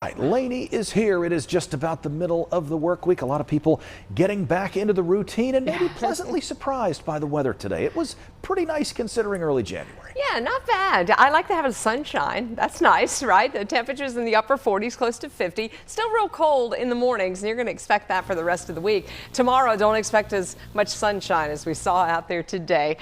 Right, Lainey is here. It is just about the middle of the work week. A lot of people getting back into the routine and maybe pleasantly surprised by the weather today. It was pretty nice considering early January. Yeah, not bad. I like to have sunshine. That's nice, right? The temperatures in the upper 40s, close to 50. Still real cold in the mornings, and you're going to expect that for the rest of the week. Tomorrow, don't expect as much sunshine as we saw out there today.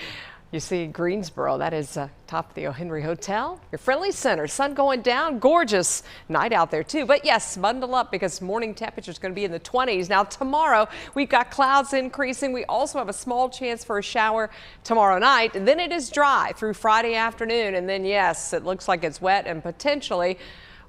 You see Greensboro, that is top of the O'Henry Hotel, your friendly center. Sun going down, gorgeous night out there too. But yes, bundle up because morning temperature is going to be in the 20s. Now tomorrow we've got clouds increasing. We also have a small chance for a shower tomorrow night. And then it is dry through Friday afternoon. And then yes, it looks like it's wet and potentially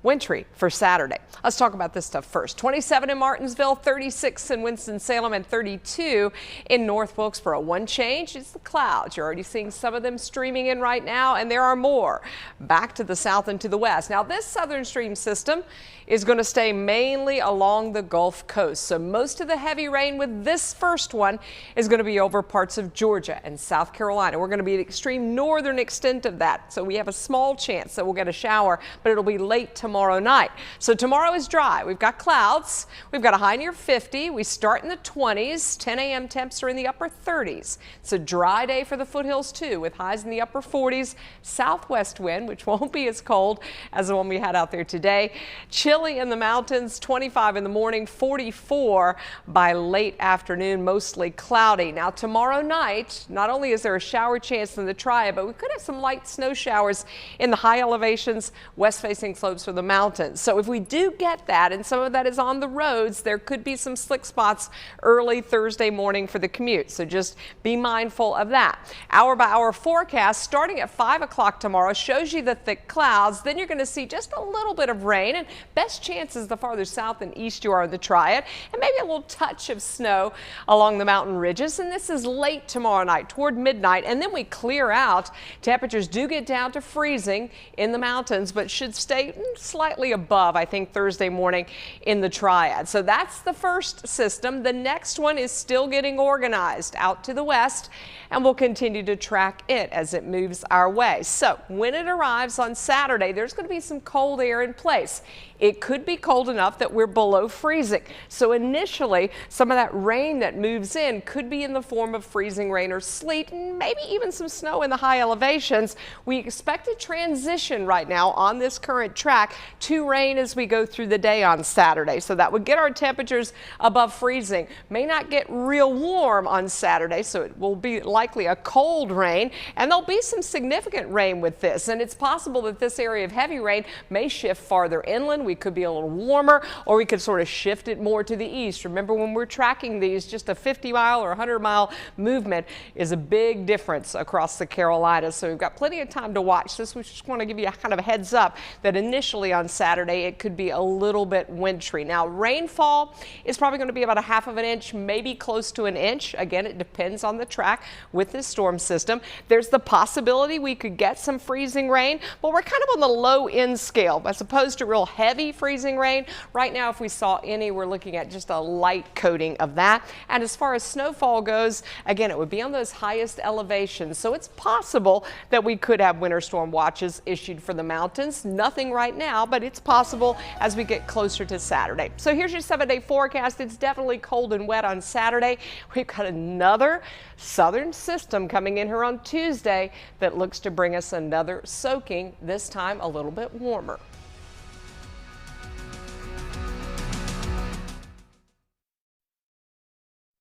wintry for Saturday. Let's talk about this stuff first. 27 in Martinsville, 36 in Winston-Salem, and 32 in North Wilkesboro. One change is the clouds. You're already seeing some of them streaming in right now, and there are more back to the south and to the west. Now, this southern stream system is going to stay mainly along the Gulf Coast. So most of the heavy rain with this first one is going to be over parts of Georgia and South Carolina. We're going to be the extreme northern extent of that. So we have a small chance that we'll get a shower, but it'll be late tomorrow night. So tomorrow is dry. We've got clouds. We've got a high near 50. We start in the 20s. 10 a.m. temps are in the upper 30s. It's a dry day for the foothills too, with highs in the upper 40s. Southwest wind, which won't be as cold as the one we had out there today. Chilly in the mountains, 25 in the morning, 44 by late afternoon, mostly cloudy. Now tomorrow night, not only is there a shower chance in the Triad, but we could have some light snow showers in the high elevations, west facing slopes of the mountains. So if we do get that, and some of that is on the roads, there could be some slick spots early Thursday morning for the commute. So just be mindful of that. Hour by hour forecast starting at 5 o'clock tomorrow shows you the thick clouds. Then you're going to see just a little bit of rain, and best chances the farther south and east you are in the Triad, and maybe a little touch of snow along the mountain ridges. And this is late tomorrow night toward midnight, and then we clear out. Temperatures do get down to freezing in the mountains, but should stay slightly above, I think, Thursday morning in the Triad. So that's the first system. The next one is still getting organized out to the west, and we'll continue to track it as it moves our way. So when it arrives on Saturday, there's going to be some cold air in place. It could be cold enough that we're below freezing. So initially, some of that rain that moves in could be in the form of freezing rain or sleet, and maybe even some snow in the high elevations. We expect a transition right now on this current track to rain as we go through the day on Saturday. So that would get our temperatures above freezing. May not get real warm on Saturday, so it will be likely a cold rain, and there'll be some significant rain with this. And it's possible that this area of heavy rain may shift farther inland. We could be a little warmer, or we could sort of shift it more to the east. Remember, when we're tracking these, just a 50-mile or 100-mile movement is a big difference across the Carolinas. So we've got plenty of time to watch this. We just want to give you a kind of a heads up that initially on Saturday it could be a little bit wintry. Now rainfall is probably going to be about a half of an inch, maybe close to an inch. Again, it depends on the track with this storm system. There's the possibility we could get some freezing rain, but we're kind of on the low end scale as opposed to real heavy freezing rain. Right now, if we saw any, we're looking at just a light coating of that. And as far as snowfall goes, again, it would be on those highest elevations. So it's possible that we could have winter storm watches issued for the mountains. Nothing right now, but it's possible as we get closer to Saturday. So here's your 7-day forecast. It's definitely cold and wet on Saturday. We've got another southern system coming in here on Tuesday that looks to bring us another soaking, this time a little bit warmer.